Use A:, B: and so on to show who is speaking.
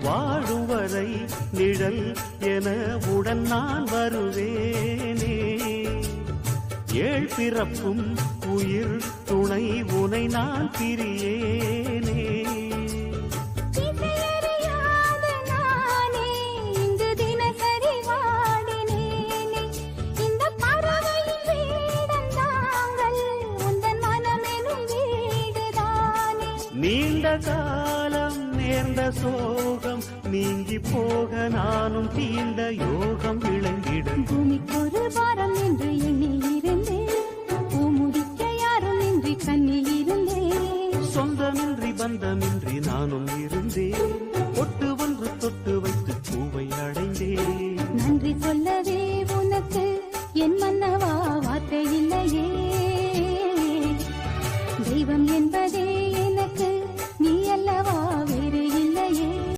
A: வாழும் வரை நிழல் என உடன் நான் வருவேனே. ஏழ் பிறப்பும் உயிர் துணை உனை நான் பிரியேனே. நீண்ட காலம் நேர்ந்த சோகம் நீங்கி போக நானும் தீண்ட யோகம் விளங்கிடும்.
B: பூமிக்கொரு வாரம் என்று எண்ணி இருந்தேன், பூமுடிக்க யாரும் இன்றி கண்ணி இருந்தேன்.
A: சொந்தமின்றி பந்தமின்றி நானும்